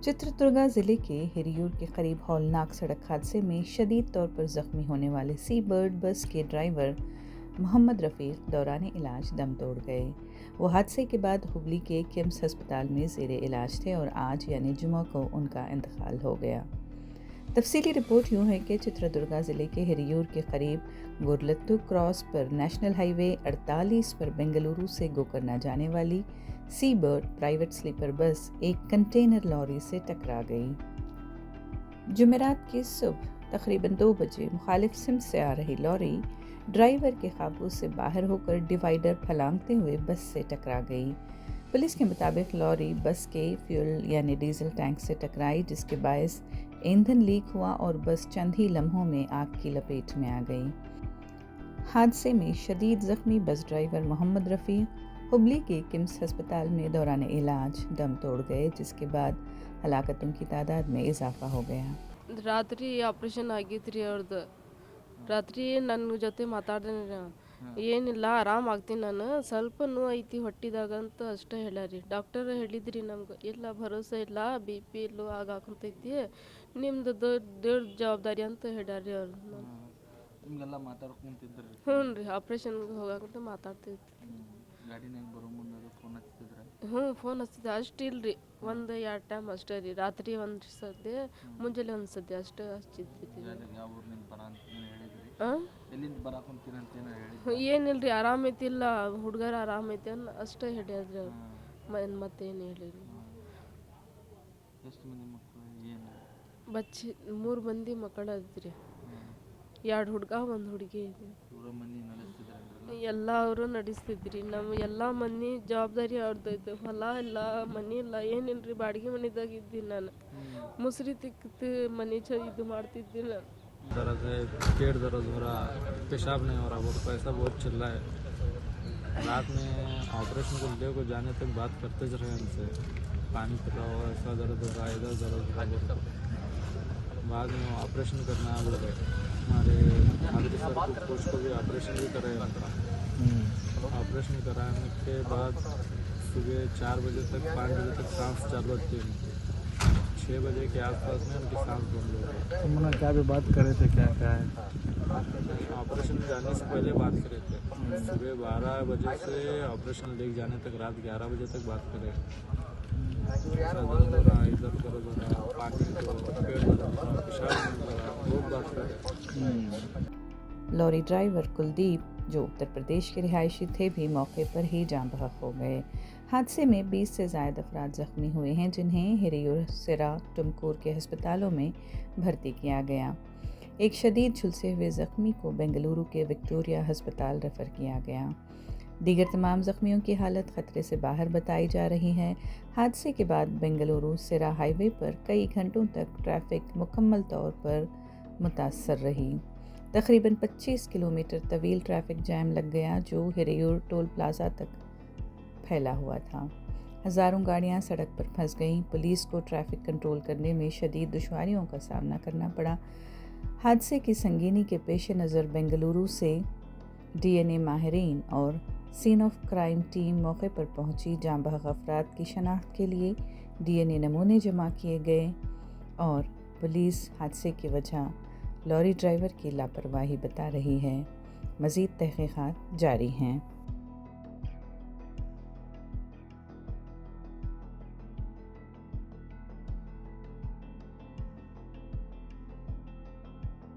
चित्रदुर्गा जिले के हिरियूर के करीब हौलनाक सड़क हादसे में शदीद तौर पर जख्मी होने वाले सी बर्ड बस के ड्राइवर मोहम्मद रफ़ीक दौरान इलाज दम तोड़ गए। वो हादसे के बाद हुबली के किम्स अस्पताल में ज़ेरे इलाज थे और आज यानी जुमा को उनका इंतकाल हो गया। तफसीली रिपोर्ट यूँ है कि चित्रदुर्गा ज़िले के हिरियूर के करीब गुरलत्तू क्रॉस पर नेशनल हाईवे 48 पर बेंगलुरु से गोकर्णा जाने वाली सी बर्ड प्राइवेट स्लीपर बस एक कंटेनर लॉरी से टकरा गई। जुमेरात की सुबह तकरीबन 2 बजे मुखालिफ सिमत से आ रही लॉरी ड्राइवर के काबू से बाहर होकर डिवाइडर फलांगते हुए बस से टकरा गई। पुलिस के मुताबिक लॉरी बस के फ्यूल यानी डीजल टैंक से टकराई, जिसके बायस ईंधन लीक हुआ और बस चंद ही लम्हों में आग की लपेट में आ गई। हादसे में शदीद जख्मी बस ड्राइवर मोहम्मद रफ़ीक हुबली के किम्स अस्पताल में दौरान इलाज दम तोड़ गए, जिसके बाद हलाकतों की तादाद में इजाफा हो गया। ರಾತ್ರಿ ಆಪ್ರೇಷನ್ ಆಗಿತ್ತು ರೀ ಅವ್ರದ್ದು. ರಾತ್ರಿ ನನ್ನ ಜೊತೆ ಮಾತಾಡಿದ್ರೆ ಏನಿಲ್ಲ ಆರಾಮ್ ಆಗ್ತೀನಿ, ನಾನು ಸ್ವಲ್ಪ ನೋವು ಐತಿ ಹೊಟ್ಟಿದಾಗ ಅಂತ ಅಷ್ಟೇ ಹೇಳ್ಯಾರಿ. ಡಾಕ್ಟರ್ ಹೇಳಿದ್ರಿ ನಮ್ಗೆ, ಇಲ್ಲ ಭರೋಸೆ ಇಲ್ಲ, ಬಿ ಪಿ ಲೋ ಆಗಾಕುಂತೈತಿ, ನಿಮ್ದು ದೊಡ್ಡ ಜವಾಬ್ದಾರಿ ಅಂತ ಹೇಳ್ಯಾರಿ ಅವ್ರು. ನಿಮಗೆಲ್ಲ ಮಾತಾಡ್ಕೊಂತಿದ್ರಿ? ಹ್ಞೂ ರೀ, ಆಪ್ರೇಷನ್ಗೆ ಹೋಗಾಕಂತ ಮಾತಾಡ್ತಿದ್ವಿ. ಗಾಡಿನಾಗ ಬರೋ ಮುಂದೆ ಫೋನ್ ಹಚ್ತಿದ್ರ? ಹ್ಞೂ, ಫೋನ್ ಹಚ್ತಿದ್ದೆ. ಅಷ್ಟು ಇಲ್ರಿ, 1-2 ಟೈಮ್ ಅಷ್ಟೇ ರೀ. ರಾತ್ರಿ ಒಂದು ಸದ್ಯ, ಮುಂಜಾನೆ ಒಂದು ಸದ್ಯ ಅಷ್ಟೇ ಹಚ್ಚಿದ್ವಿ. ಯಾವ ಊರಿನಿಂದ ಬರ ಅಂತ ಹೇಳಿದ್ರಿ? ಎಲ್ಲಿಂದ ಬರಾಕೊಂತೀರ ಅಂತ ಏನೋ ಹೇಳಿದ್ರಿ? ಏನಿಲ್ರಿ, ಆರಾಮೈತಿಲ್ಲ ಹುಡುಗರು ಆರಾಮೈತಿ ಅನ್ನ ಅಷ್ಟೇ ಹೇಳ್ಯಾದ್ರಿ ಅವ್ರು. ಮತ್ತೇನು ಹೇಳಿರಿ. ಎಷ್ಟು ಮಂದಿ ಮಕ್ಕಳು? ಏನು ಬಚ್ಚಿ 3 ಮಂದಿ ಮಕ್ಕಳು ಅದ್ರಿ. 2 ಹುಡುಗ 1 ಹುಡುಗಿ ಇದೆ. ಪೂರ ಮನೆ ನಡೆಸ್ತಿದ್ರಲ್ಲ? ಎಲ್ಲ ಅವರು ನಡೆಸ್ತಿದ್ರಿ. ನಮ್ಮ ಎಲ್ಲ ಮನೆ ಜವಾಬ್ದಾರಿ ಅವ್ರದ್ದು. ಹೊಲ ಇಲ್ಲ, ಮನೆ ಇಲ್ಲ, ಏನಿಲ್ರಿ, ಬಾಡಿಗೆ ಮನೆದಾಗ ಇದ್ದೀನಿ ನಾನು. ಮುಸ್ರಿ ತಿಕ್ಕಿತ್ತು ಮನೆ ಇದು ಮಾಡ್ತಿದ್ದೆ ನಾನು. दर्द है, पेट दर्द हो रहा, पेशाब नहीं हो रहा, बहुत पैसा बहुत चिल्ला है। रात में ऑपरेशन को ले को जाने तक बात करते रहे हमसे, पानी पी रहा हो, ऐसा दर्द हो रहा, इधर दर्द हो रहा। बाद में ऑपरेशन करना बोल गए। हमारे आदमी सर को कोच को भी ऑपरेशन भी कराया था। ऑपरेशन कराने के बाद सुबह 4 बजे तक 5 बजे तक सांस चालू थी। 6 बजे के आसपास में उनकी सांस बंद हो गई। तुमने क्या भी बात करे थे? क्या क्या है? ऑपरेशन जाने से पहले बात करे थे। सुबह 12 बजे से ऑपरेशन लेके जाने तक रात 11 बजे तक बात करे। ऐसा दर्द हो रहा, इधर दर्द हो रहा, पानी दो, पेट दर्द हो रहा, पेशाब नहीं हो रहा, बहुत बात करे। लॉरी ड्राइवर कुलदीप, जो उत्तर प्रदेश के रिहायशी थे, भी मौके पर ही जान बहक हो गए। हादसे में 20 से ज़ायद अफराद ज़ख्मी हुए हैं, जिन्हें हिरियूर, सिरा, टुमकुर के अस्पतालों में भर्ती किया गया। एक शदीद झुलसे हुए ज़ख्मी को बेंगलुरु के विक्टोरिया अस्पताल रेफ़र किया गया। दीगर तमाम ज़ख्मियों की हालत ख़तरे से बाहर बताई जा रही है। हादसे के बाद बेंगलुरु सिरा हाईवे पर कई घंटों तक ट्रैफ़िक मुकम्मल तौर पर मुतासर रही। तकरीबन 25 किलोमीटर तवील ट्रैफ़िक जैम लग गया, जो हिरियूर टोल प्लाज़ा तक फैला हुआ था। हज़ारों गाड़ियां सड़क पर फंस गईं। पुलिस को ट्रैफ़िक कंट्रोल करने में शदीद दुश्वारियों का सामना करना पड़ा। हादसे की संगीनी के पेश नज़र बेंगलुरु से DNA माहिरीन और सीन ऑफ क्राइम टीम मौके पर पहुंची। जाँ बहक अफराद की शनाख्त के लिए DNA नमूने जमा किए गए और पुलिस हादसे की वजह लॉरी ड्राइवर की लापरवाही बता रही है। मज़ीद तहक़ीक़ात जारी हैं।